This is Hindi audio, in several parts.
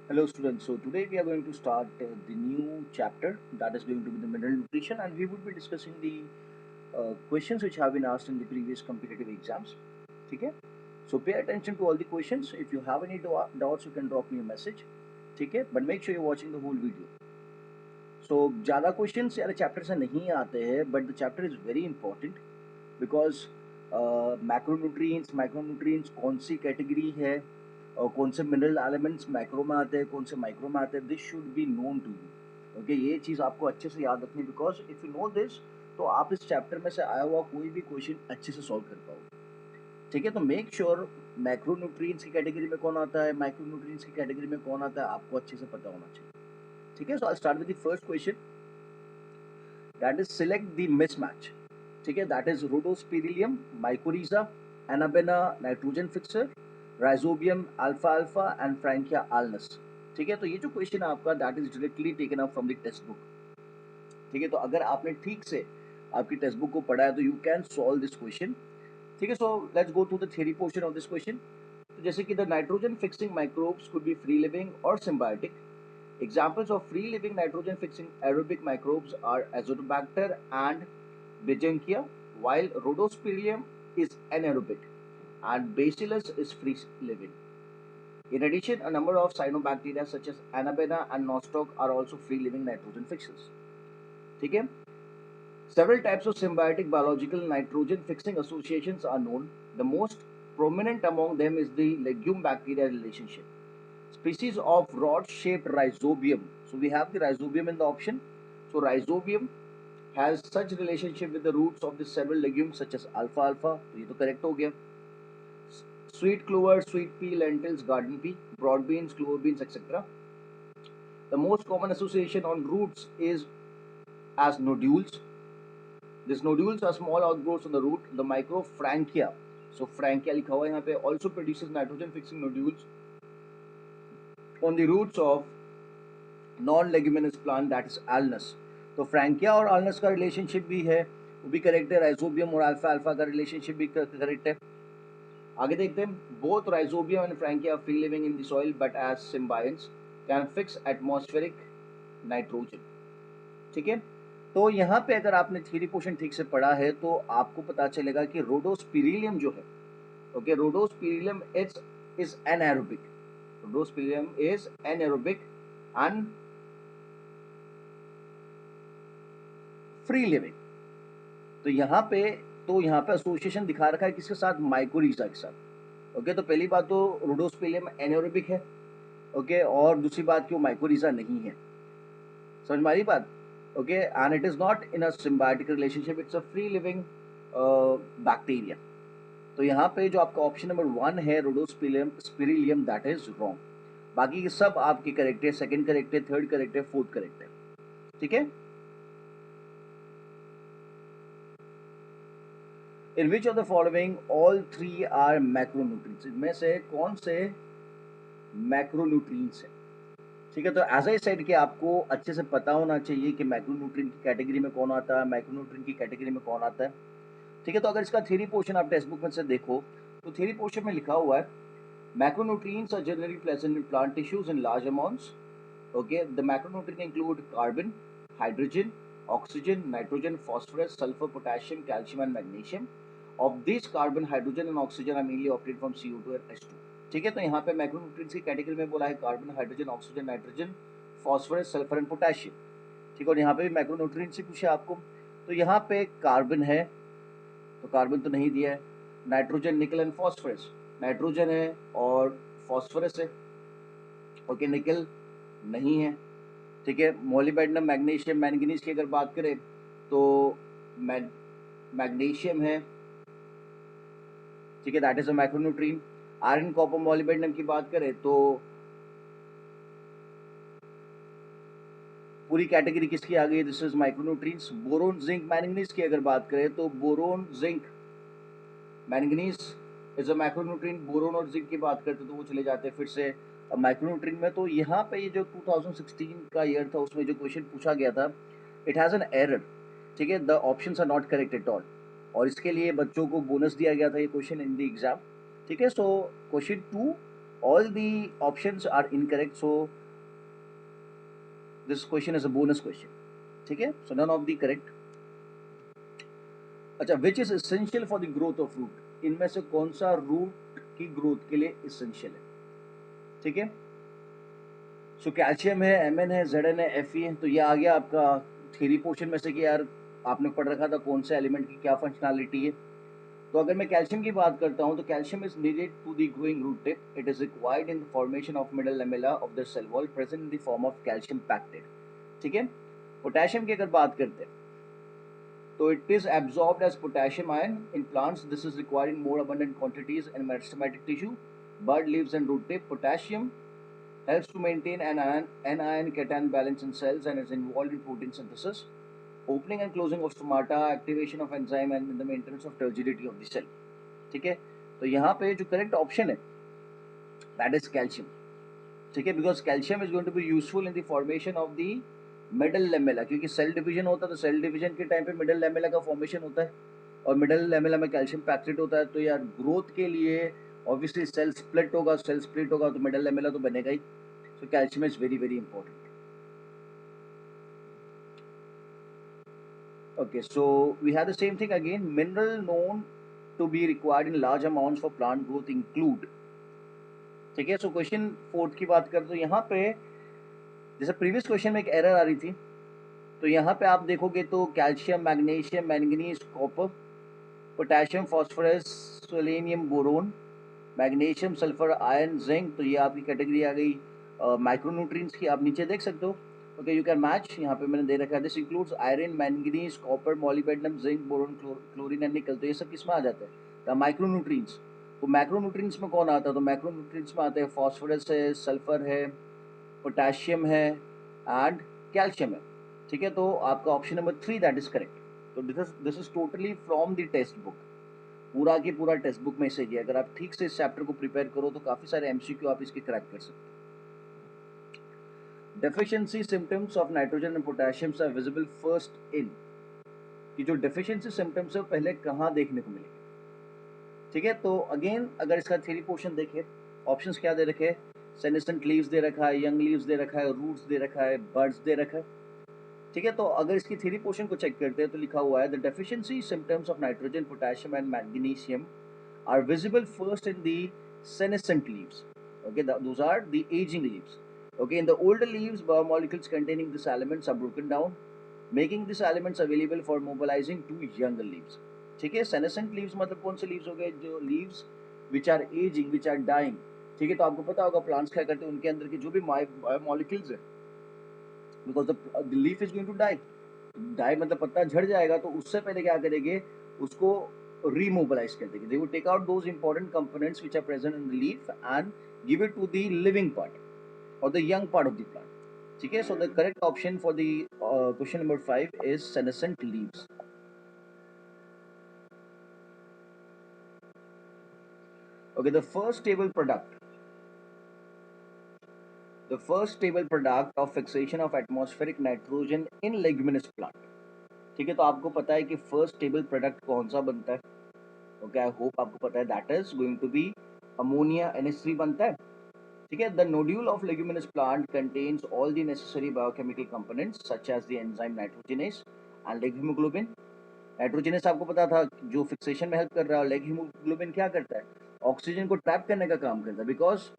Hello students, so today we are going to start the new chapter that is going to be the mineral nutrition, and we would be discussing the questions which have been asked in the previous competitive exams. Okay, so pay attention to all the questions. If you have any doubts you can drop me a message. Okay, but make sure you're watching the whole video. So ज़्यादा क्वेश्चंस यार चैप्टर से नहीं आते हैं, but the chapter is very important because macronutrients कौन सी कैटेगरी है और कौन से मिनरल एलिमेंट्स मैक्रो में आते हैं, कौन से माइक्रो में आते हैं, this should be known to you. Okay, ये चीज़ आपको अच्छे से याद रखनी, because if you know this तो आप इस चैप्टर में से आया हुआ कोई भी क्वेश्चन अच्छे से सॉल्व कर पाओगे. ठीक है, तो मेक श्योर मैक्रोन्यूट्रिएंट्स की कैटेगरी में कौन आता है, माइक्रोन्यूट्रिएंट्स की कैटेगरी में कौन आता है, आपको अच्छे से पता होना चाहिए. ठीक है, so I start with the first question, that is select the mismatch. ठीक है, that is Rhodospirillum, mycorrhiza, Anabaena nitrogen fixer, Rhizobium अल्फा अल्फा एंड फ्रैंकिया आल्नस. ठीक है, तो ये जो क्वेश्चन है आपका that is directly taken up from the text book. ठीक है, तो अगर आपने ठीक से आपकी टेक्स्ट बुक को पढ़ा है तो you can solve this question. ठीक है, so let's go to the theory portion of this question. तो जैसे कि the nitrogen fixing microbes could be free living और symbiotic. Examples of free-living nitrogen-fixing aerobic microbes are Azotobacter and Britannia, while Rhodospiridium is anaerobic and Bacillus is free-living. In addition, a number of cyanobacteria such as Anabena and Nostoc are also free-living nitrogen fixers. ठीक है? Several types of symbiotic biological nitrogen-fixing associations are known. The most prominent among them is the legume bacteria relationship. Species of rod-shaped rhizobium. So we have the rhizobium in the option. So rhizobium has such relationship with the roots of the several legumes such as alfalfa. तो ये तो correct हो गया. Sweet clover, sweet pea, lentils, garden pea, broad beans, clover beans, etc. The most common association on roots is as nodules. These nodules are small outgrowths on the root. The microfrankia. So frankia लिखा हुआ है यहाँ पे, also produces nitrogen fixing nodules on the roots of non leguminous plant that is Alnus. तो फ्रैंकिया और एल्नस का रिलेशनशिप भी है, वो भी करेक्ट है. राइजोबियम और अल्फा अल्फा का रिलेशनशिप भी करेक्ट है. आगे देखते हैं. Both Rhizobium and Frankia free living in the soil but as symbionts can fix atmospheric nitrogen. ठीक है, तो यहाँ पे अगर आपने थ्योरी पोर्शन ठीक से पढ़ा है तो आपको पता चलेगा कि रोडोस्पिरिलियम जो है, okay, Rhodospirillum is anaerobic. Rhodospirillum is anaerobic and free living. तो यहाँ पे एसोसिएशन दिखा रखा है किसके साथ, माइकोरिजा के साथ. ओके, तो पहली बात तो रोडोस्पिलियम एनाएरोबिक है. ओके, और दूसरी बात कि वो माइकोरिजा नहीं है. समझ में आ रही बात. Okay, and it is not in a symbiotic relationship, it's a free living bacteria. तो यहाँ पे जो आपका ऑप्शन नंबर 1 है रोडोस्पिलियम स्पिरिलियम, दैट इज रॉन्ग. बाकी के सब आपके करेक्ट है. सेकंड करेक्ट है, थर्ड करेक्ट है, फोर्थ करेक्ट है. ठीक है. In which of the following all three are macronutrients? इनमें से कौन से मैक्रोन्यूट्रिएंट्स हैं? ठीक है, तो एज आई सेड कि आपको अच्छे से पता होना चाहिए कि मैक्रोन्यूट्रिएंट की कैटेगरी में कौन आता है, माइक्रोन्यूट्रिएंट की कैटेगरी में कौन आता है. ठीक है, तो अगर इसका थ्योरी पोर्शन आप टेक्स्ट बुक में से देखो तो थ्योरी पोर्शन में लिखा हुआ है macronutrients are generally present in plant tissues in large amounts. Okay, the macronutrient include carbon, hydrogen, oxygen, nitrogen, phosphorus, sulfur, potassium, calcium and magnesium. Of these, carbon, hydrogen and oxygen are mainly obtained from CO2 and H2. ठीक है, तो यहाँ पे मैक्रोन्यूट्रिएंट्स की कैटेगरी में बोला है carbon, hydrogen, oxygen, nitrogen, phosphorus, sulphur and potassium. ठीक है, और यहाँ पे भी मैक्रोन्यूट्रिएंट्स से पूछा आपको. तो यहाँ पे कार्बन है तो कार्बन तो नहीं दिया है. नाइट्रोजन, निकल एंड फॉस्फोरस, नाइट्रोजन है और फॉस्फोरस है. ओके, निकल नहीं है. ठीक है, मोलिब्डेनम, मैग्नीशियम, मैंगनीज की अगर बात करें तो मैग्नीशियम है. ठीक है, that is a macronutrient. Iron, copper, molybdenum की बात करें तो पूरी कैटेगरी किसकी आ गई, this is micronutrients. Boron, zinc, manganese की अगर बात करें तो boron, zinc, manganese is a macronutrient. Boron और जिंक की बात करते तो वो चले जाते हैं फिर से माइक्रोन्यूट्रिएंट में. तो यहाँ पे ये जो 2016 का ईयर था उसमें जो क्वेश्चन पूछा गया था, इट हैज़ एन एरर. ठीक है, the options are not correct at all, और इसके लिए बच्चों को बोनस दिया गया था ये क्वेश्चन इन द एग्जाम. ठीक है, so question 2 all the options are incorrect, so this question is a bonus question. ठीक है, so none of the correct. अच्छा, which is essential for the growth of root, इनमें से कौन सा रूट की ग्रोथ के लिए एसेंशियल है? ठीक है, सो कैल्शियम है, एमएन है, जेडएन है, एफ है। तो ये आ गया आपका थ्योरी पोर्शन में से कि यार आपने पढ़ रखा था कौन से एलिमेंट की क्या फंक्शनैलिटी है। तो अगर मैं कैल्शियम की बात करता हूँ तो calcium is needed to the growing root tip, it is required in the formation of middle lamella of the cell wall present in the form of calcium pectate. ठीक है, पोटेशियम की अगर बात करते हैं तो it is absorbed as potassium ion in plants. This is required in more abundant quantities in meristematic tissue, bud, leaves and root tip. Potassium helps to maintain an anion cation balance in cells and is involved in protein synthesis, opening and closing of stomata, activation of enzyme and in the maintenance of turgidity of the cell. ठीक है, तो यहाँ पे जो करेक्ट ऑप्शन है that is calcium. ठीक है, because calcium is going to be useful in the formation of the middle lamella, क्योंकि सेल डिवीजन होता है तो सेल डिवीजन के टाइम पे मिडल लेमेला का फॉर्मेशन होता है और मिडल लेमेला में कैल्शियम पैक्टेट होता है। तो यार ग्रोथ के लिए ऑब्वियसली सेल स्प्लिट होगा, सेल स्प्लिट होगा तो मिडल लेमेला तो बनेगा ही। So calcium is very very important. Okay, so we have the same thing again, mineral known to be required in large amounts for plant growth include. ठीक है, सो क्वेश्चन 4 की बात करें तो यहाँ पे जैसे प्रीवियस क्वेश्चन में एक एरर आ रही थी, तो यहाँ पे आप देखोगे तो calcium, magnesium, manganese, copper, potassium, phosphorus, selenium, boron, magnesium, sulphur, iron, zinc, तो ये आपकी कैटेगरी आ गई माइक्रोन्यूट्रिएंट्स की। आप नीचे देख सकते हो, ओके यू कैन मैच, यहाँ पे मैंने दे रखा है this includes iron, manganese, copper, molybdenum, zinc, boron, chlorine and निकल। तो ये सब किस में आ जाता है? माइक्रोन्यूट्रिएंट्स। तो मैक्रोन्यूट्रिएंट्स में कौन आता है? तो मैक्रोन्यूट्रिएंट्स में आते हैं फास्फोरस है, सल्फर है, पोटेशियम है एंड कैल्शियम है। ठीक है, तो आपका option number 3 that is correct. तो this is totally from the text book, पूरा की पूरा टेक्स्ट बुक में से ही। अगर आप ठीक से इस चैप्टर को प्रिपेयर करो तो काफी सारे एमसीक्यू आप इसके क्रैक कर सकते हो। Deficiency symptoms of nitrogen and potassium are visible first in, कि जो डेफिशिएंसी सिम्टम्स है पहले कहाँ देखने को मिलेंगे? ठीक है, तो अगेन अगर इसका थ्योरी पोर्शन देखें, ऑप्शंस क्या दे रखे हैं? सेनेसेंट लीव्स दे रखा है, यंग लीव्स दे रखा है, रूट्स दे रखा है, बर्ड्स दे रखा है। ठीक है, तो अगर इसकी थ्योरी पोर्शन को चेक करते हैं तो लिखा हुआ है the deficiency symptoms of nitrogen, potassium and magnesium are visible first in the senescent leaves. Okay, those are the aging leaves. Okay, in the older leaves, biomolecules containing these elements are broken down, making these elements available for mobilizing to younger leaves. ठीक है, senescent leaves मतलब कौन से leaves हो गए? जो leaves which are aging, which are dying. ठीक है, तो आपको पता होगा प्लांट्स क्या करते हैं, उनके अंदर के जो भी बायोमोलिक्यूल्स है, because the leaf is going to die, die मतलब पत्ता झड़ जाएगा, तो उससे पहले क्या करेंगे? उसको remobilize कर देंगे। They will take out those important components which are present in the leaf and give it to the living part or the young part of the plant. ठीक है, so the correct option for the question number 5 is senescent leaves. Okay, the first stable product of fixation of atmospheric nitrogen in leguminous plant. ठीक है, तो आपको पता है कि फर्स्ट स्टेबल प्रोडक्ट कौन सा बनता है? ओके, आई होप आपको पता है, that is going to be ammonia, NH3 बनता है। ठीक है, the nodule of leguminous plant contains all the necessary biochemical components such as the enzyme nitrogenase and leghaemoglobin. Nitrogenase आपको पता था जो फिक्सेशन में हेल्प कर रहा है, लेग हीमोग्लोबिन क्या करता है? ऑक्सीजन को ट्रैप करने का काम करता है, because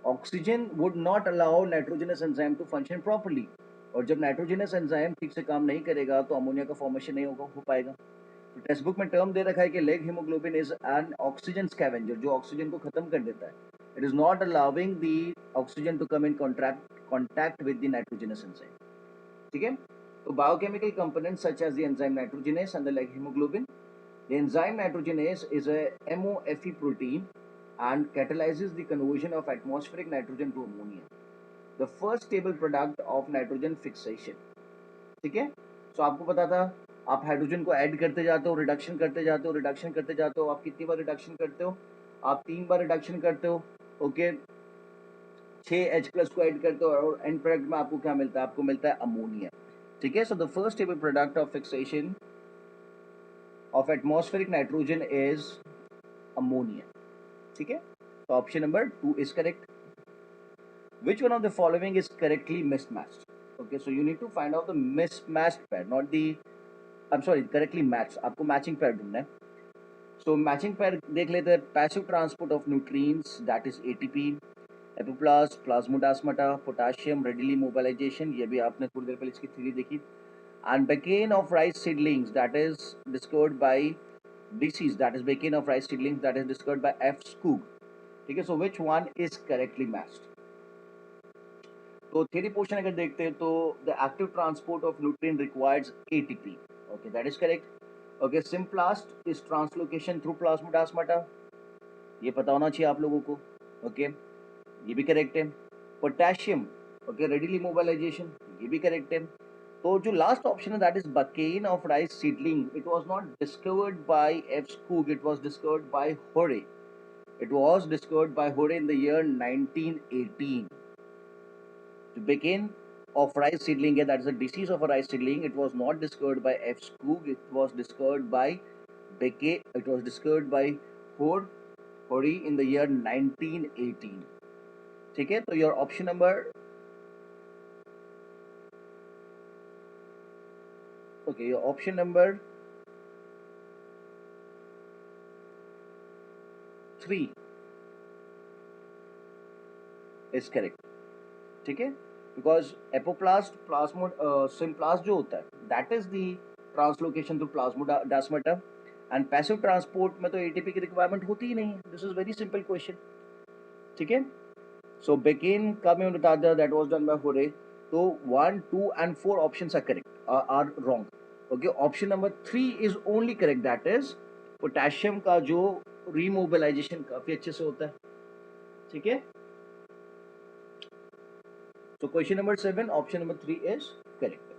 oxygen would not allow nitrogenous enzyme to function properly, और जब नाइट्रोजिनस एंजाइम ठीक से काम नहीं करेगा तो अमोनिया का फॉर्मेशन नहीं हो पाएगा। तो टेक्स्ट बुक में टर्म दे रखा है कि leghaemoglobin is an oxygen scavenger, जो ऑक्सीजन को खत्म कर देता है। It is not allowing the oxygen to come in contact with the nitrogenous enzyme. ठीक है, तो biochemical components such as the enzyme nitrogenase and the leghaemoglobin. The enzyme nitrogenase is a MOFE protein and catalyzes the conversion of atmospheric nitrogen to ammonia, the first stable product of nitrogen fixation. ठीक है, तो आपको पता था आप हाइड्रोजन को ऐड करते जाते हो, रिडक्शन करते जाते हो, रिडक्शन करते जाते हो। आप कितनी बार रिडक्शन करते हो? आप 3 बार रिडक्शन करते हो। ओके, 6H+ को ऐड करते हो और एंड प्रोडक्ट में आपको क्या मिलता है? आपको मिलता है अमोनिया। ठीक है, so the first stable product of fixation of atmospheric nitrogen is ammonia. ठीक है, तो option number 2 is correct. Which one of the following is correctly mismatched? Okay, so you need to find out the mismatched pair, not the, I'm sorry, correctly matched. आपको मैचिंग पेयर ढूंढना है. So मैचिंग पेयर देख लेते हैं. Passive transport of nutrients, that is ATP. Apoplast, plasmodesmata, potassium readily mobilization, ये भी आपने थोड़ी देर पहले इसकी थ्योरी देखी. And Bacane of rice seedlings, that is discovered by disease, that is Bacane of rice seedlings, that is discovered by F. Skoog. ठीक है, so which one is correctly matched? तो थ्योरी पोर्शन अगर देखते हैं तो the active transport of nutrient requires ATP. Okay, that is correct. Okay, symplast is translocation through plasmodesmata, ये पता होना चाहिए आप लोगों को. ओके, ये भी करेक्ट है. पोटेशियम, ओके, रेडिली मोबिलाइजेशन, ये भी करेक्ट है. तो जो लास्ट ऑप्शन है that is bakanae of rice seedling, it was not discovered by F Skoog, it was discovered by Hori. It was discovered by Hori in the year 1918. The bacane of rice seedling, that is a disease of a rice seedling. It was not discovered by F. Skoog. It was discovered by Becquet. It was discovered by Hori in the year 1918. ठीक है, तो your option number, okay, your option number 3 is correct. ठीक है, बिकॉज एपोप्लास्ट सिम्प्लास्ट जो होता है that is the translocation through plasmodesmata, and passive transport में तो एटीपी की रिक्वायरमेंट होती ही नहीं है. This is very simple question. ठीक है, सो बेकेन का मैं बता दिया, दैट वाज डन बाय होरे. तो 1, 2 and 4 options are correct, are wrong. Okay, option number 3 is only correct, that is potassium का जो रीमोबिलाइजेशन काफी अच्छे से होता है. ठीक है, so question number 7, option number 3 is correct.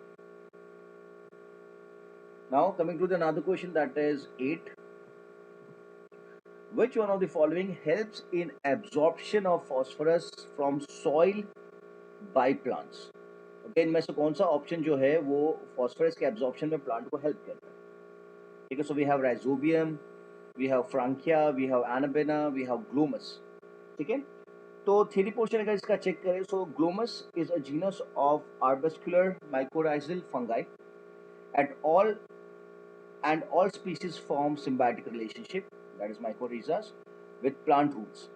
Now coming to the another question, that is 8. Which one of the following helps in absorption of phosphorus from soil by plants? Okay, इनमें से कौन सा ऑप्शन जो है वो phosphorus के absorption में प्लांट को हेल्प करता है? ठीक है, so we have rhizobium, we have frankia, we have anabaena, we have glomus. ठीक है, तो थ्योरी पोर्शन अगर इसका चेक करें, so Glomus is a genus of arbuscular mycorrhizal fungi. At all and all species form symbiotic relationship, that is mycorrhizas, with plant roots.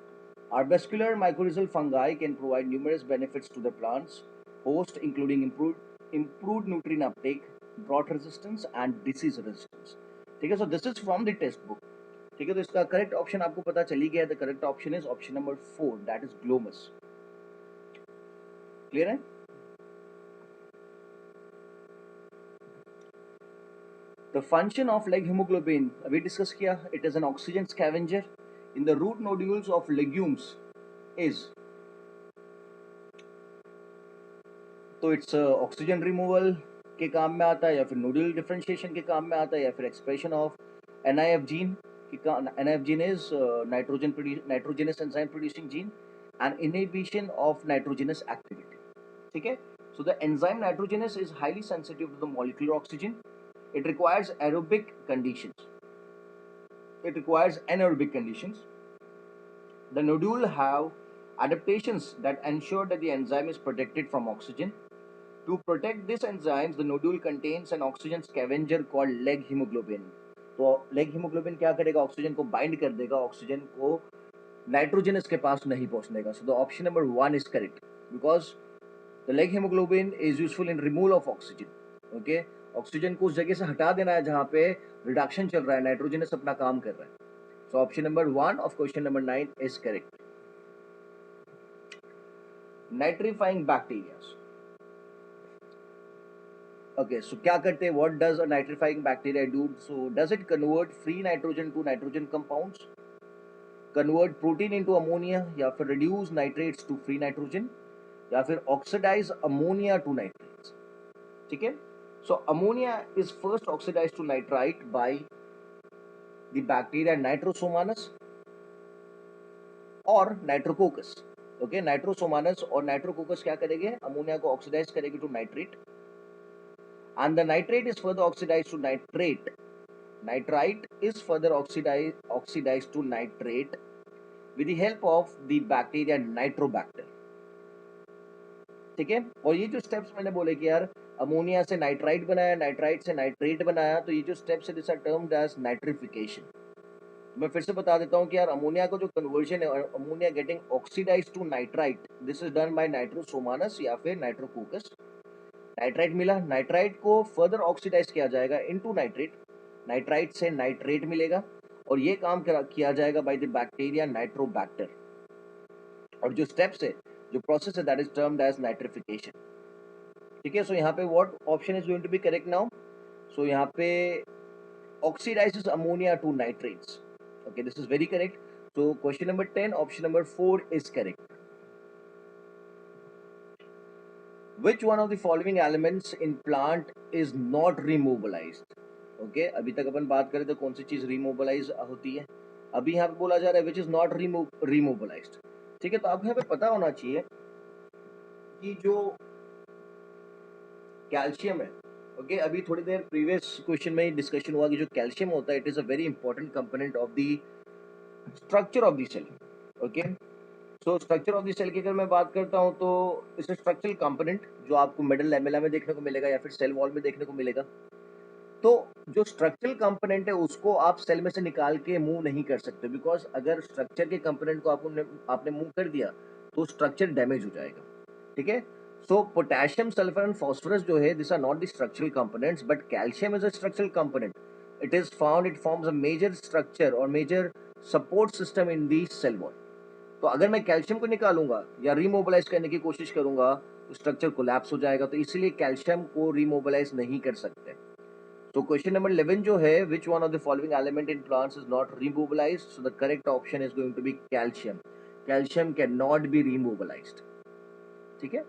Arbuscular mycorrhizal fungi can provide numerous benefits to the plant's host, including improved nutrient uptake, drought resistance and disease resistance. ठीक है, so this is from the text book. ठीक है, तो इसका करेक्ट ऑप्शन आपको पता चली गया. The correct option is option number 4, that is Glomus. Clear है? The function of leg hemoglobin अभी डिस्कस किया. It is an oxygen scavenger in the root nodules of legumes is, तो इट्स ऑक्सीजन रिमूवल के काम में आता है, या फिर नोड्यूल डिफरेंशिएशन के काम में आता है, या फिर expression of NIF gene. NIF gene is nitrogenous enzyme producing gene and inhibition of nitrogenous activity. ठीक है, so the enzyme nitrogenous is highly sensitive to the molecular oxygen. It requires aerobic conditions. It requires anaerobic conditions. The nodule have adaptations that ensure that the enzyme is protected from oxygen. To protect these enzymes, the nodule contains an oxygen scavenger called leg hemoglobin. तो leg hemoglobin क्या करेगा? ऑक्सीजन को बाइंड कर देगा, ऑक्सीजन को नाइट्रोजनस के पास नहीं पहुंचने देगा. सो the option number 1 is correct, because the leg hemoglobin is useful in removal of oxygen. Okay, oxygen को उस जगह से हटा देना है जहां पे रिडक्शन चल रहा है, नाइट्रोजनस अपना काम कर रहा है. So option number 1 of question number 9 is correct. Nitrifying bacteria. Okay, so क्या करते हैं? What does a nitrifying bacteria do? So does it convert free nitrogen to nitrogen compounds, convert protein into ammonia, या फिर reduce nitrates to free nitrogen, या फिर ऑक्सीडाइज अमोनिया टू नाइट्रेट्स. ठीक है, so ammonia is first oxidized to nitrite by the bacteria Nitrosomonas or Nitrococcus. Okay, Nitrosomonas और Nitrococcus क्या करेंगे? अमोनिया को ऑक्सीडाइज करेगी to nitrate, and the nitrate is further oxidized to nitrate. Nitrite is further oxidized to nitrate with the help of the bacteria Nitrobacter. ठीक है। और ये जो स्टेप्स मैंने बोले कि यार अमोनिया से नाइट्राइट बनाया, नाइट्राइट से नाइट्रेट बनाया, तो ये जो स्टेप्स है this are termed as nitrification. मैं फिर से बता देता हूँ कि यार अमोनिया को जो कन्वर्जन है, ammonia getting oxidize to nitrite, this is done by Nitrosomonas या फिर नाइट्रोकोकस। नाइट्राइट मिला, नाइट्राइट को फर्दर ऑक्सीडाइज किया जाएगा इनटू नाइट्रेट, नाइट्राइट से नाइट्रेट मिलेगा, और ये काम किया जाएगा बाय द बैक्टीरिया नाइट्रोबैक्टर। और जो स्टेप्स है, जो प्रोसेस है, that is termed as nitrification. ठीक है। सो यहाँ पे what option is going to be correct now? So यहाँ पे oxidizes ammonia to nitrates. Okay, this is very correct. So question number 10, option number 4 is correct. Which one of the following elements in plant is not remobilized? Okay, अभी तक अपन बात करें तो कौन सी चीज remobilize होती है, अभी यहाँ पे बोला जा रहा है which is not remobilized। ठीक है, तो आपको यहाँ पे पता होना चाहिए कि जो कैल्शियम है, ओके, अभी थोड़ी देर प्रीवियस क्वेश्चन में डिस्कशन हुआ कि जो कैल्शियम होता है it is a very important component of the structure of the cell. Okay, so structure of the cell की अगर मैं बात करता हूँ तो इस स्ट्रक्चरल कंपोनेंट जो आपको मिडल लैमेला में देखने को मिलेगा या फिर सेल वॉल में देखने को मिलेगा। तो जो स्ट्रक्चरल कंपोनेंट है उसको आप सेल में से निकाल के मूव नहीं कर सकते, बिकॉज अगर स्ट्रक्चर के कंपोनेंट को आपने मूव कर दिया तो स्ट्रक्चर डैमेज हो जाएगा। ठीक है। So potassium, sulphur and phosphorus जो है this are not the structural components, but calcium is a structural component. It forms a major structure और major support system in the cell wall. तो अगर मैं कैल्शियम को निकालूंगा या रीमोबिलाइज करने की कोशिश करूंगा तो स्ट्रक्चर कोलैप्स हो जाएगा, तो इसीलिए कैल्शियम को रीमोबिलाइज नहीं कर सकते। तो क्वेश्चन नंबर 11 जो है, which one of the following element in plants is not remobilized? So the correct option is going to be calcium. Calcium can not be remobilized. ठीक है,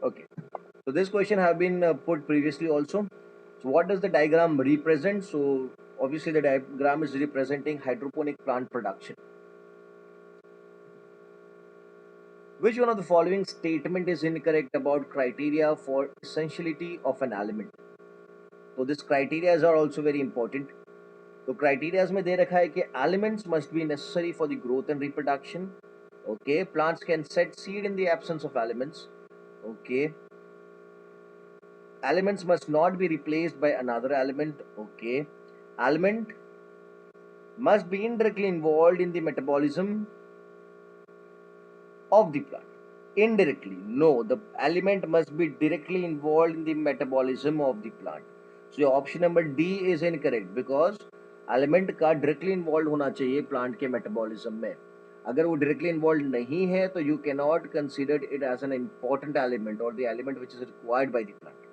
okay, so this question have been put previously also. So what does the diagram represent? So obviously the diagram is representing hydroponic plant production. Which one of the following statement is incorrect about criteria for essentiality of an element? So these criteria are also very important. तो criteria में दे रखा है कि elements must be necessary for the growth and reproduction. Okay, plants can set seed in the absence of elements. Okay, elements must not be replaced by another element. Okay, element must be indirectly involved in the metabolism of the plant. Indirectly, no, the element must be directly involved in the metabolism of the plant. So your option number D is incorrect, because element का directly involved होना चाहिए plant के metabolism में। अगर वो directly involved नहीं है तो you cannot consider it as an important element or the element which is required by the plant।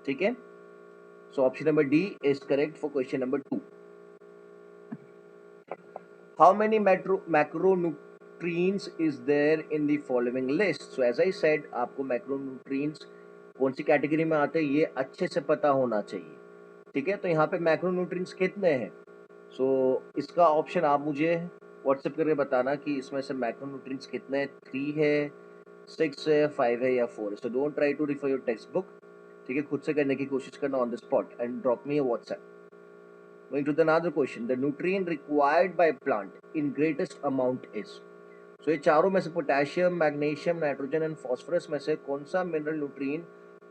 ठीक है, so option number D is correct for question number 2. How many macronutrients is there in the following list? So as I said, आपको macronutrients कौन सी कैटेगरी में आते हैं ये अच्छे से पता होना चाहिए। ठीक है, तो यहाँ पे मैक्रोन्यूट्रिएंट्स कितने हैं? सो इसका ऑप्शन आप मुझे व्हाट्सएप करके बताना कि इसमें से मैक्रोन्यूट्रिएंट्स कितने हैं, 3 है, 6 है, 5 है या 4 है। So don't try to refer your text book. ठीक है, खुद से करने की कोशिश करना on the spot and drop me a WhatsApp. Going to the another question, the nutrient required by plant in greatest amount is? So ये चारों में से potassium, magnesium, nitrogen and phosphorus में से कौन सा मिनरल न्यूट्रिएंट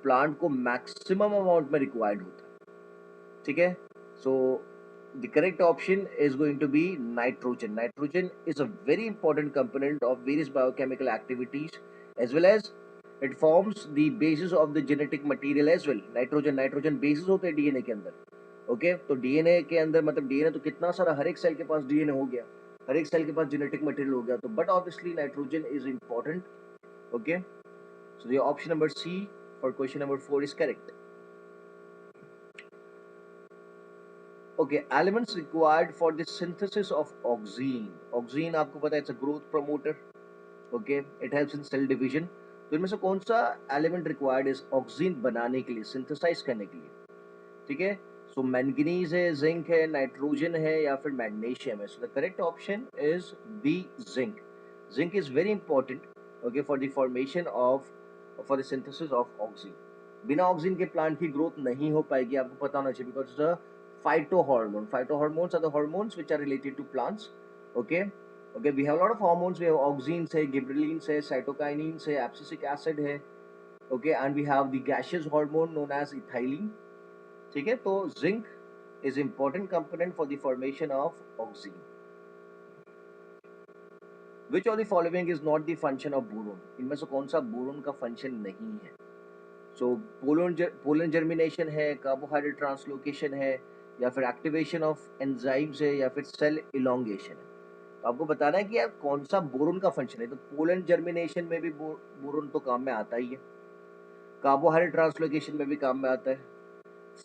प्लांट को मैक्सिमम अमाउंट में रिक्वायर्ड होता है? ठीक है, सो the correct option is going to be nitrogen. Nitrogen is a very important component of various biochemical activities, as well as it forms the basis of the genetic material as well. Nitrogen bases होते हैं डीएनए के अंदर। ओके, तो डीएनए के अंदर मतलब डीएनए तो कितना सारा, हर एक सेल के पास डीएनए हो गया, हर एक सेल के पास जेनेटिक मटेरियल हो गया, तो but obviously nitrogen is important. Okay, so the option number C for question number 4 is correct. Okay, elements required for the synthesis of auxin. Auxin आपको पता है it's a growth promoter. Okay, it helps in cell division. तो इनमें से कौन सा एलिमेंट रिक्वायर्ड इज ऑक्सीन बनाने के लिए, सिंथेसाइज करने के लिए? ठीक है, सो मैंगनीज है, जिंक है, नाइट्रोजन है या फिर मैग्नीशियम है? So the correct option is B, zinc. Zinc is very important, okay, for the formation of, for the synthesis of auxin. बिना ऑक्सीन के प्लांट की ग्रोथ नहीं हो पाएगी, आपको पता होना चाहिए, because the phytohormone, phytohormones are the hormones which are related to plants. Okay, Okay, we have a lot of hormones. We have auxins है, gibberellins है, cytokinins है, abscisic acid है. Okay, and we have the gaseous hormone known as ethylene. ठीक है, तो zinc is important component for the formation of auxin. Which of the following is not the function of boron? इनमें से कौन सा बोरोन का फंक्शन नहीं है? So पोलन जर्मिनेशन है, कार्बोहाइड्रेट ट्रांसलोकेशन है, या फिर एक्टिवेशन ऑफ एंजाइम्स है, या फिर सेल इलोंगेशन है. तो आपको बताना है कि यार कौन सा बोरोन का फंक्शन है. तो पोलन जर्मिनेशन में भी बोरोन तो काम में आता ही है, कार्बोहाइड्रेट ट्रांसलोकेशन में भी काम में आता है,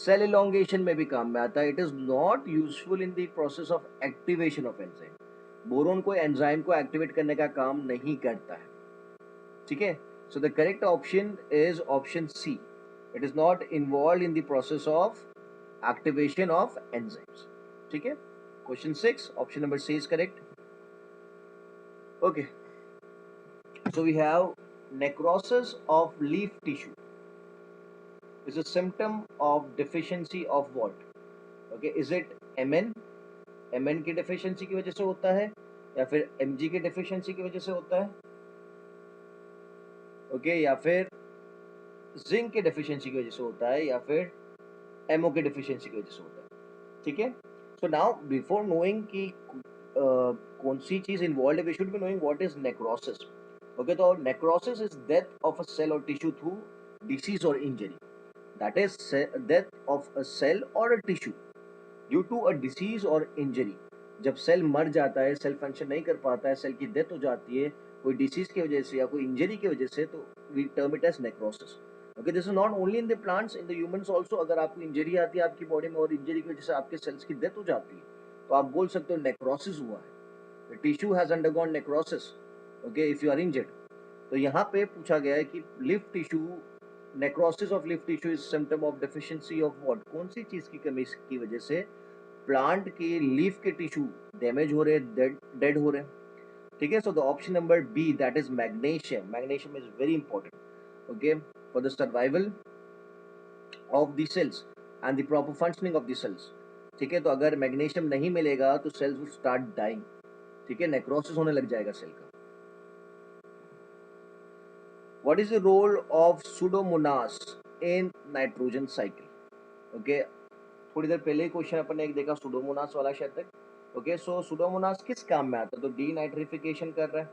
सेल इलोंगेशन में भी काम में आता है. It is not useful in the process of activation of enzyme. Boron को एंजाइम को एक्टिवेट करने का काम नहीं करता है. ठीक है, so the correct option is option C. It is not involve in the process of activation of enzymes. ठीक है, question 6 option number C is correct. Okay, so we have necrosis of leaf tissue is a symptom of deficiency of what? Okay, is it Mn? Mn की deficiency की वजह से होता है, या फिर Mg की deficiency की वजह से होता है, okay, या फिर जिंक की deficiency की वजह से होता है, या फिर MO की deficiency की वजह से होता है. ठीक है, so now before knowing कि कौन सी चीज इन्वॉल्व है, we should be knowing what is necrosis. Okay, तो necrosis is death of a cell or tissue through disease or injury. That is death of a cell or a tissue due to a disease or injury. जब सेल मर जाता है, सेल फंक्शन नहीं कर पाता है, सेल की डेथ हो जाती है कोई डिसीज की वजह से या कोई इंजरी की वजह से, तो we term it as necrosis. Okay, this is not only in the plants, in the humans also. अगर आपको इंजरी आती है आपकी बॉडी में और इंजरी की वजह से आपके सेल्स की डेथ हो जाती है, तो आप बोल सकते हो नेक्रोसिस हुआ है. The tissue has undergone necrosis. Okay, if you are injured. तो यहाँ पे पूछा गया है कि live tissue, necrosis of live tissue is symptom of deficiency of what? कौन सी चीज की कमी की वजह से प्लांट के लीफ के टिश्यू डैमेज हो रहे हैं, डेड हो रहे हैं. ठीक है, so the option number B, that is magnesium. Magnesium is very important, okay, for the survival of the cells and the proper functioning of the cells. ठीक है, तो अगर मैग्नीशियम नहीं मिलेगा तो सेल्स विल स्टार्ट डाइंग. ठीक है, नेक्रोसिस होने लग जाएगा सेल का. What is the role of Pseudomonas in nitrogen cycle? Okay, थोड़ी देर पहले ही क्वेश्चन अपन ने एक देखा सुडोमोनास वाला शायद तक. ओके, सो सुडोमोनास किस काम में आता है? तो डीनाइट्रिफिकेशन कर रहा है,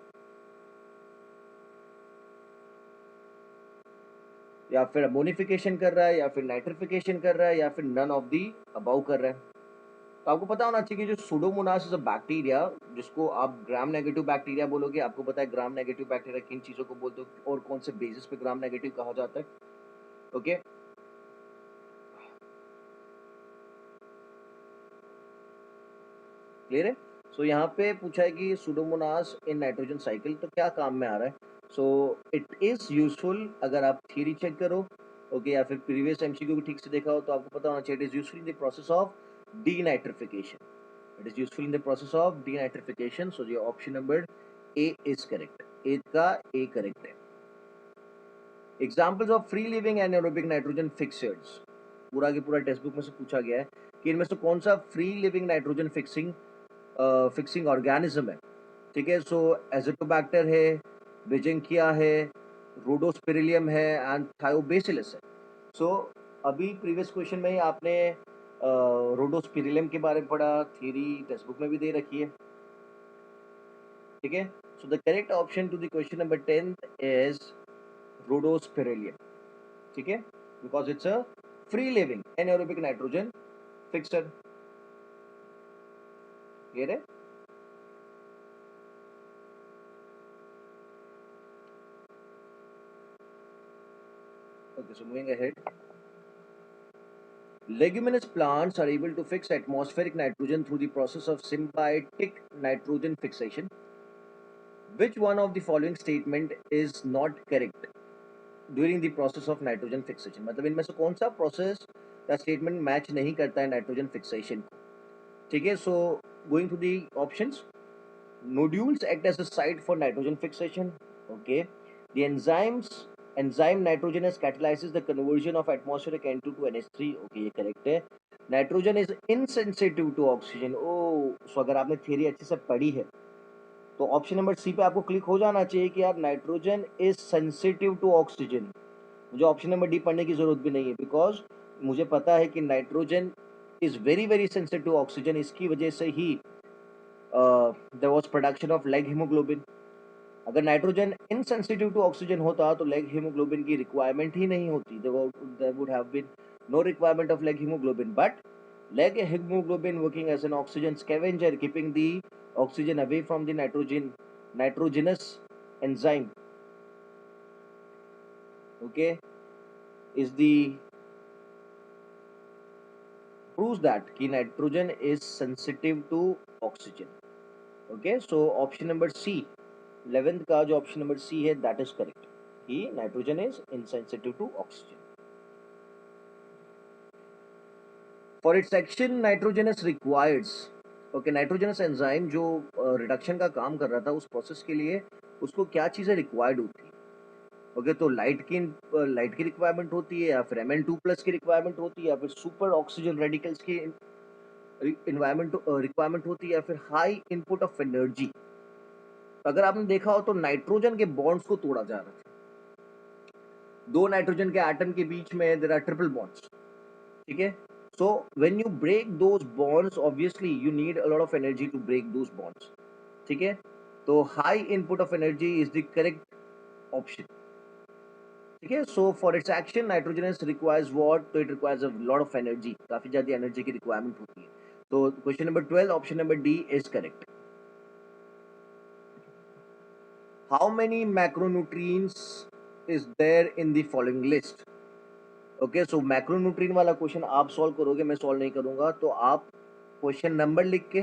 या फिर अमोनिफिकेशन कर रहा है, या फिर नाइट्रिफिकेशन कर रहा है, या फिर नन ऑफ दी अबाउ कर रहा है. तो आपको पता होना चाहिए कि जो सुडोमोनास इज अ बैक्टीरिया, जिसको आप ग्राम नेगेटिव बैक्टीरिया बोलोगे. आपको पता है ग्राम नेगेटिव बैक्टीरिया किन चीजों को बोलते हो और कौन से बेसिस पे ग्राम नेगेटिव कहा जाता है. ओके, क्लियर है. सो यहाँ पे पूछा है कि सुडोमोनास इन नाइट्रोजन साइकिल, तो क्या काम में आ रहा है? So it is useful. अगर आप थियरी चेक करो, ओके, या फिर प्रीवियस एमसीक्यू भी ठीक से देखा हो, तो आपको पता होना चाहिए it is useful in the process of denitrification. It is useful in the process of denitrification. So ये option number A is correct. A का ए करेक्ट है. Examples of free living anaerobic nitrogen fixers, पूरा के पूरा टेक्स्ट बुक में से पूछा गया है कि इनमें से कौन सा free living nitrogen fixing organism है. ठीक है, सो एजिटोबैक्टर है, बेजेंकिया है, रोडोस्पिरिलियम है एंड थायोबेसिलस है. सो अभी प्रीवियस क्वेश्चन में ही आपने रोडोस्पिरिलियम के बारे में पढ़ा, थ्योरी टेक्स्ट बुक में भी दे रखी है. ठीक है, so the correct option to the question number 10 is Rhodospirillum. ठीक है, because it's a free living anaerobic nitrogen fixer. Clear है. Okay, so moving ahead. Leguminous plants are able to fix atmospheric nitrogen through the process of symbiotic nitrogen fixation. Which one of the following statement is not correct during the process of nitrogen fixation? मतलब इनमें से कौन सा process या statement match नहीं करता है nitrogen fixation को? ठीक है, so going to the options. Nodules act as a site for nitrogen fixation. Okay, the enzyme nitrogenase catalyzes the conversion of atmospheric N2 to NH3. Okay, ये correct है. Nitrogen is insensitive to oxygen. Oh, so अगर आपने theory अच्छे से पढ़ी है तो ऑप्शन नंबर सी पे आपको क्लिक हो जाना चाहिए कि यार nitrogen is sensitive to oxygen. मुझे ऑप्शन नंबर डी पढ़ने की जरूरत भी नहीं है, बिकॉज मुझे पता है कि nitrogen is very very sensitive to oxygen. इसकी वजह से ही there was production of leg haemoglobin. अगर नाइट्रोजन इनसेंसिटिव टू ऑक्सीजन होता तो लेग हीमोग्लोबिन की रिक्वायरमेंट ही नहीं होती। There would have been no requirement of leg haemoglobin, but leg hemoglobin working as an oxygen scavenger, keeping the oxygen away from the nitrogenous enzyme, okay, is the proves that ki nitrogen is sensitive to oxygen. Okay, so option number C, 11th का जो option number C है, that is correct कि nitrogen is insensitive to oxygen. For its action nitrogenous requires, okay, nitrogenous enzyme जो रिडक्शन का काम कर रहा था, उस प्रोसेस के लिए उसको क्या चीज़ें रिक्वायर्ड होती है? ओके, तो लाइट की रिक्वायरमेंट होती है, या फिर Mn2+ की रिक्वायरमेंट होती है, या फिर सुपर ऑक्सीजन रेडिकल्स की इन्वायरमेंट रिक्वायरमेंट होती है, या फिर हाई इनपुट ऑफ एनर्जी। अगर आपने देखा हो तो नाइट्रोजन के बॉन्ड्स को तोड़ा जा रहा था। दो नाइट्रोजन के एटम के बीच में देयर आर ट्रिपल बॉन्ड्स, ठीक है। So when you break those bonds, obviously you need a lot of energy to break those bonds, ठीक है। तो high input of energy is the correct option, ठीक है। So for its action nitrogenase requires what, तो it requires a lot of energy, काफी ज्यादा एनर्जी की रिक्वायरमेंट होती है। तो question number 12 option number D is correct. How many macronutrients is there in the following list? Okay, so macronutrient वाला क्वेश्चन आप सॉल्व करोगे, मैं सॉल्व नहीं करूंगा। तो आप क्वेश्चन नंबर लिख के,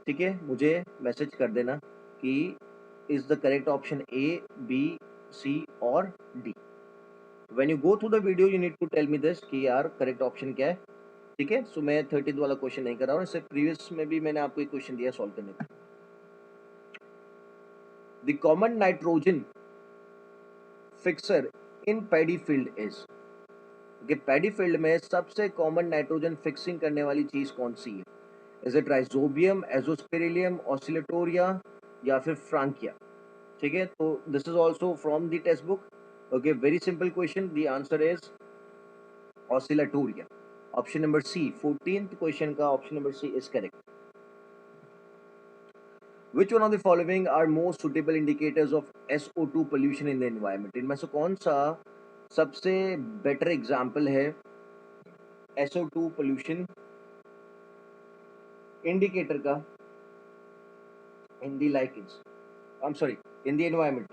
ठीक है, मुझे मैसेज कर देना कि is the correct option A, B, C और D. When you go through the video you need to tell me this कि यार करेक्ट ऑप्शन क्या है, ठीक है। सो मैं 13th वाला क्वेश्चन नहीं कर रहा हूँ, इससे प्रीवियस में भी मैंने आपको एक क्वेश्चन दिया सॉल्व करने का। The common nitrogen fixer in paddy field is, कि पैडी फील्ड में सबसे कॉमन नाइट्रोजन फिक्सिंग करने वाली चीज कौन सी है? Is it Rhizobium, Azospirillum, Oscillatoria या फिर फ्रांकिया? ठीक है, तो this is also from the text book. Okay, very simple question, the answer is Oscillatoria. Option number C, 14th question का option number C is correct. Which one of the following are most suitable indicators of SO2 pollution in the environment? इनमें से कौन सा सबसे बेटर एग्जाम्पल है SO2 पोल्यूशन इंडिकेटर का in the lichens, I am sorry, in the environment?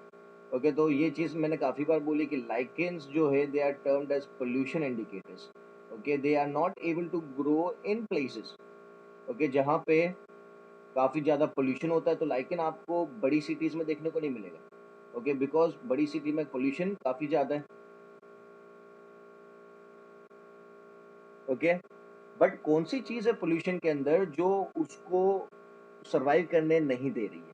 Okay, तो ये चीज मैंने काफी बार बोली कि लाइकेंस जो है they are termed as pollution indicators. Okay, they are not able to grow in places, okay, जहाँ पे काफी ज्यादा पोल्यूशन होता है। तो लाइकेन आपको बड़ी सिटीज में देखने को नहीं मिलेगा, ओके, बिकॉज बड़ी सिटी में पोल्यूशन काफी ज्यादा है, ओके। बट कौन सी चीज है पोल्यूशन के अंदर जो उसको सरवाइव करने नहीं दे रही है?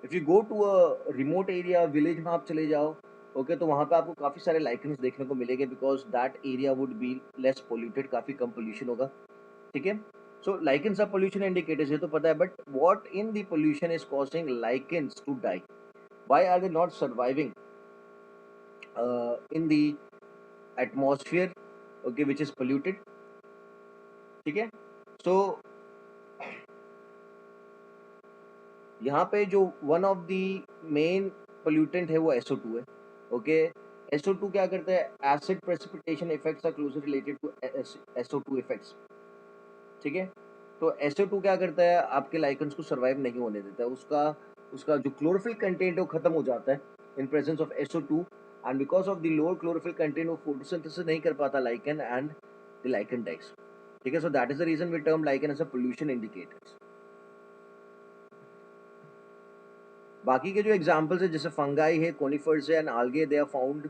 If you go to a remote area, village में आप चले जाओ, ओके, तो वहां पे आपको काफी सारे लाइकेंस देखने को मिलेंगे, because that area would be less polluted, काफी कम पोल्यूशन होगा, ठीक है। So lichens are pollution indicators, ये तो पता है, but what in the pollution is causing lichens to die? Why are they not surviving in the atmosphere, okay, which is polluted, ठीक है। सो यहाँ पे जो one of the main pollutant है वो SO2 है, ओके। SO2 क्या करता है? Acid precipitation effects are closely related to SO2 effects, ठीक है। तो SO2 क्या करता है? आपके लाइकेंस को सर्वाइव नहीं होने देता है, उसका उसका जो क्लोरोफिल कंटेंट है वो खत्म हो जाता है in presence of SO2, and because of the lower chlorophyll content वो फोटोसिंथेसिस नहीं कर पाता lichen, and the lichen dies, ठीक है। So that is the reason we term lichen as a pollution indicators. बाकी के जो एग्जांपल्स है, जैसे फंगाई है, कोनिफर्स है and algae, they are found,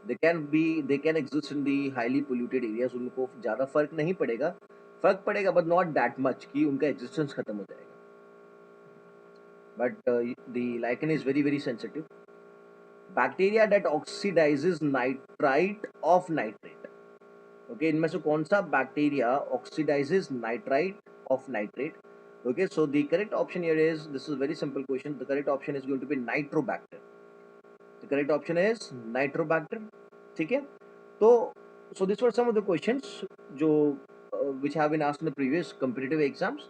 they can exist in the highly polluted areas. उनको ज्यादा फर्क नहीं पड़ेगा, फर्क पड़ेगा बट नॉट दैट मच कि उनका एग्जिस्टेंस खत्म हो जाएगा, but the lichen is very very sensitive. Bacteria that oxidises nitrite of nitrate, okay, इनमें से कौन सा bacteria oxidises nitrite of nitrate? Okay, so the correct option here is, this is a very simple question, the correct option is going to be Nitrobacter. The correct option is Nitrobacter. ठीक है, तो so these were some of the questions जो which have been asked in the previous competitive exams.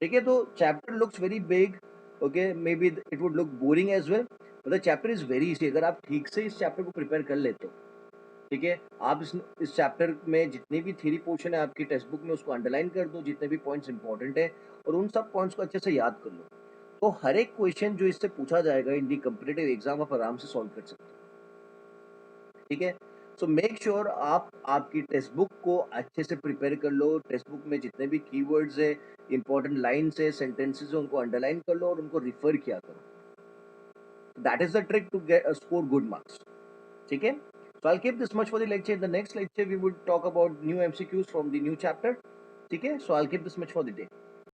ठीक है, तो chapter looks very big. Okay, maybe it would look boring as well, but the chapter is very easy. अगर आप ठीक से इस chapter को prepare कर लेते हो, ठीक है, आप इस चैप्टर में जितनी भी थ्योरी पोर्शन है आपकी टेक्स्ट बुक में उसको अंडरलाइन कर दो, जितने भी पॉइंट्स इंपॉर्टेंट है, और उन सब पॉइंट्स को अच्छे से याद कर लो, तो हर एक क्वेश्चन जो इससे पूछा जाएगा इन दी कम्पिटिटिव एग्जाम आप आराम से सॉल्व कर सकते हो। ठीक है, सो मेक श्योर आप आपकी टेक्स्ट बुक को अच्छे से प्रिपेयर कर लो। टेक्स्ट बुक में जितने भी कीवर्ड्स है, इंपॉर्टेंट लाइन्स है, सेंटेंसेस है, उनको अंडरलाइन कर लो और उनको रिफर किया करो। That is the trick to get score good marks. ठीक है, so I'll keep this much for the lecture. In the next lecture we would talk about new MCQs from the new chapter. ठीक है, so I'll keep this much for the day.